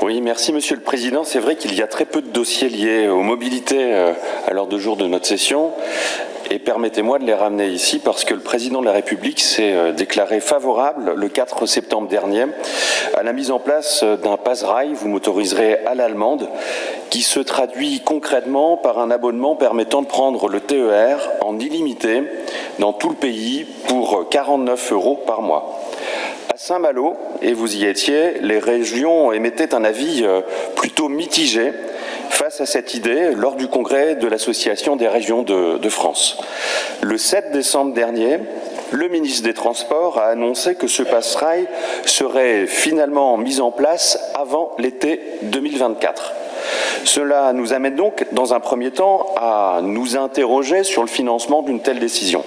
Oui, merci Monsieur le Président. C'est vrai qu'il y a très peu de dossiers liés aux mobilités à l'ordre du jour de notre session. Et permettez-moi de les ramener ici parce que le Président de la République s'est déclaré favorable le 4 septembre dernier à la mise en place d'un pass-rail, vous m'autoriserez à l'allemande, qui se traduit concrètement par un abonnement permettant de prendre le TER en illimité dans tout le pays pour 49 € par mois. À Saint-Malo, et vous y étiez, les régions émettaient un avis plutôt mitigé face à cette idée lors du congrès de l'Association des régions de France. Le 7 décembre dernier, le ministre des Transports a annoncé que ce pass-rail serait finalement mis en place avant l'été 2024. Cela nous amène donc, dans un premier temps, à nous interroger sur le financement d'une telle décision.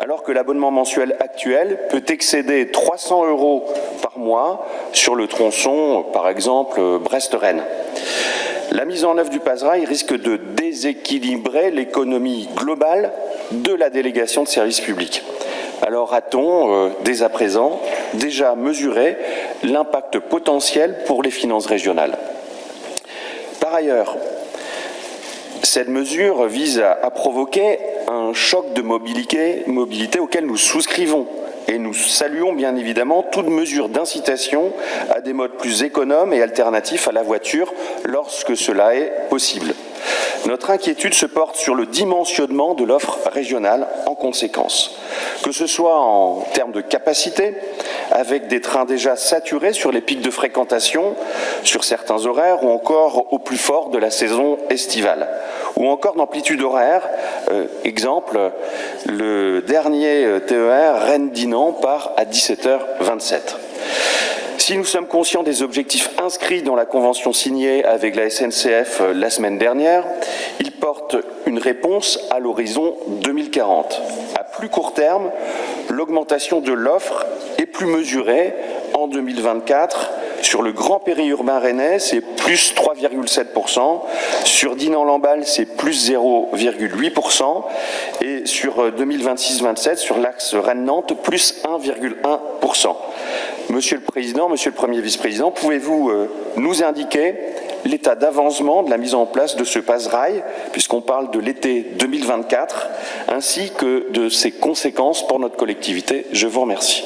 Alors que l'abonnement mensuel actuel peut excéder 300 € par mois sur le tronçon, par exemple, Brest-Rennes. La mise en œuvre du pass-rail risque de déséquilibrer l'économie globale de la délégation de services publics. Alors a-t-on, dès à présent, déjà mesuré l'impact potentiel pour les finances régionales? Par ailleurs, cette mesure vise à provoquer un choc de mobilité auquel nous souscrivons. Et nous saluons bien évidemment toute mesure d'incitation à des modes plus économes et alternatifs à la voiture lorsque cela est possible. Notre inquiétude se porte sur le dimensionnement de l'offre régionale en conséquence. Que ce soit en termes de capacité, avec des trains déjà saturés sur les pics de fréquentation, sur certains horaires, ou encore au plus fort de la saison estivale, ou encore d'amplitude horaire. Exemple, le dernier TER Rennes-Dinan part à 17h27. Si nous sommes conscients des objectifs inscrits dans la convention signée avec la SNCF la semaine dernière, ils portent une réponse à l'horizon 2040. À plus court terme, l'augmentation de l'offre est plus mesurée en 2024. Sur le grand périurbain rennais, c'est plus 3,7%. Sur Dinan-Lamballe, c'est plus 0,8%. Et sur 2026-27, sur l'axe Rennes-Nantes, plus 1,1%. Monsieur le Président, Monsieur le Premier Vice-président, pouvez-vous nous indiquer l'état d'avancement de la mise en place de ce pass-rail, puisqu'on parle de l'été 2024, ainsi que de ses conséquences pour notre collectivité? Je vous remercie.